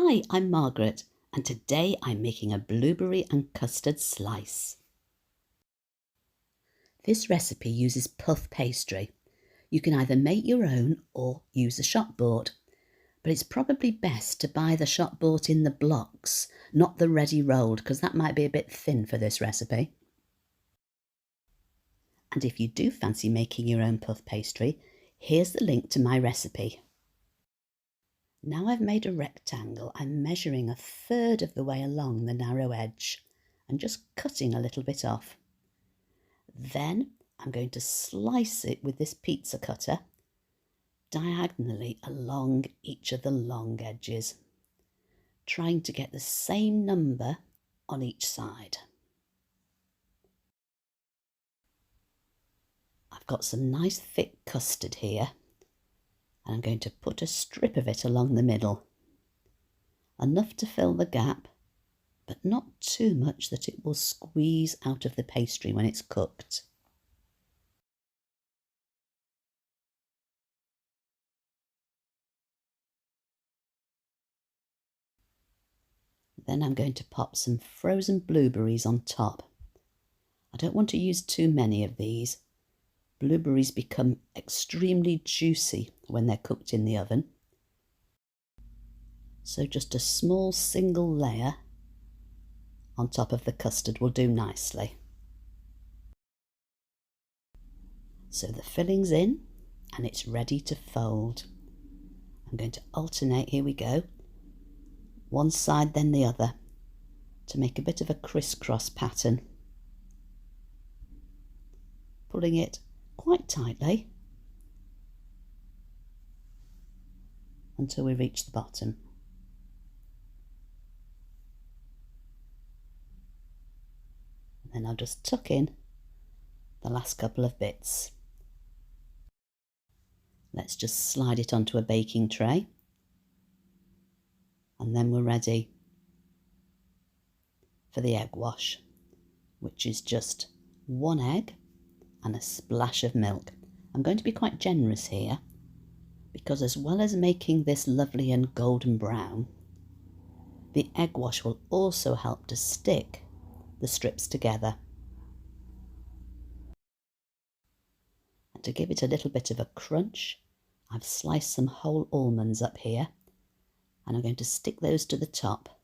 Hi, I'm Margaret, and today I'm making a blueberry and custard slice. This recipe uses puff pastry. You can either make your own or use a shop bought, but it's probably best to buy the shop bought in the blocks, not the ready rolled, because that might be a bit thin for this recipe. And if you do fancy making your own puff pastry, here's the link to my recipe. Now I've made a rectangle, I'm measuring 1/3 of the way along the narrow edge and just cutting a little bit off. Then I'm going to slice it with this pizza cutter diagonally along each of the long edges, trying to get the same number on each side. I've got some nice thick custard here, and I'm going to put a strip of it along the middle, enough to fill the gap, but not too much that it will squeeze out of the pastry when it's cooked. Then I'm going to pop some frozen blueberries on top. I don't want to use too many of these. Blueberries become extremely juicy when they're cooked in the oven. So just a small single layer on top of the custard will do nicely. So the filling's in and it's ready to fold. I'm going to alternate, here we go, one side then the other, to make a bit of a crisscross pattern, pulling it quite tightly until we reach the bottom. And then I'll just tuck in the last couple of bits. Let's just slide it onto a baking tray, and then we're ready for the egg wash, which is just 1 egg and a splash of milk. I'm going to be quite generous here because as well as making this lovely and golden brown, the egg wash will also help to stick the strips together. And to give it a little bit of a crunch, I've sliced some whole almonds up here, and I'm going to stick those to the top.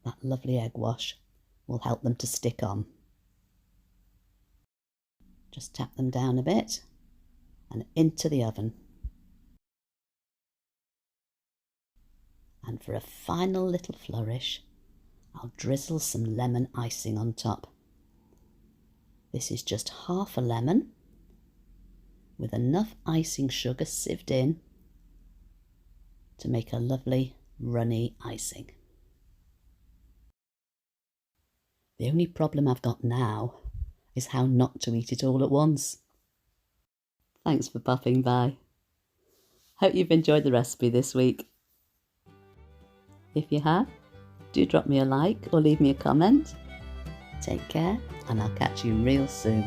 That lovely egg wash will help them to stick on. Just tap them down a bit and into the oven. And for a final little flourish, I'll drizzle some lemon icing on top. This is just half a lemon with enough icing sugar sieved in to make a lovely runny icing. The only problem I've got now is how not to eat it all at once. Thanks for popping by. Hope you've enjoyed the recipe this week. If you have, do drop me a like or leave me a comment. Take care, and I'll catch you real soon.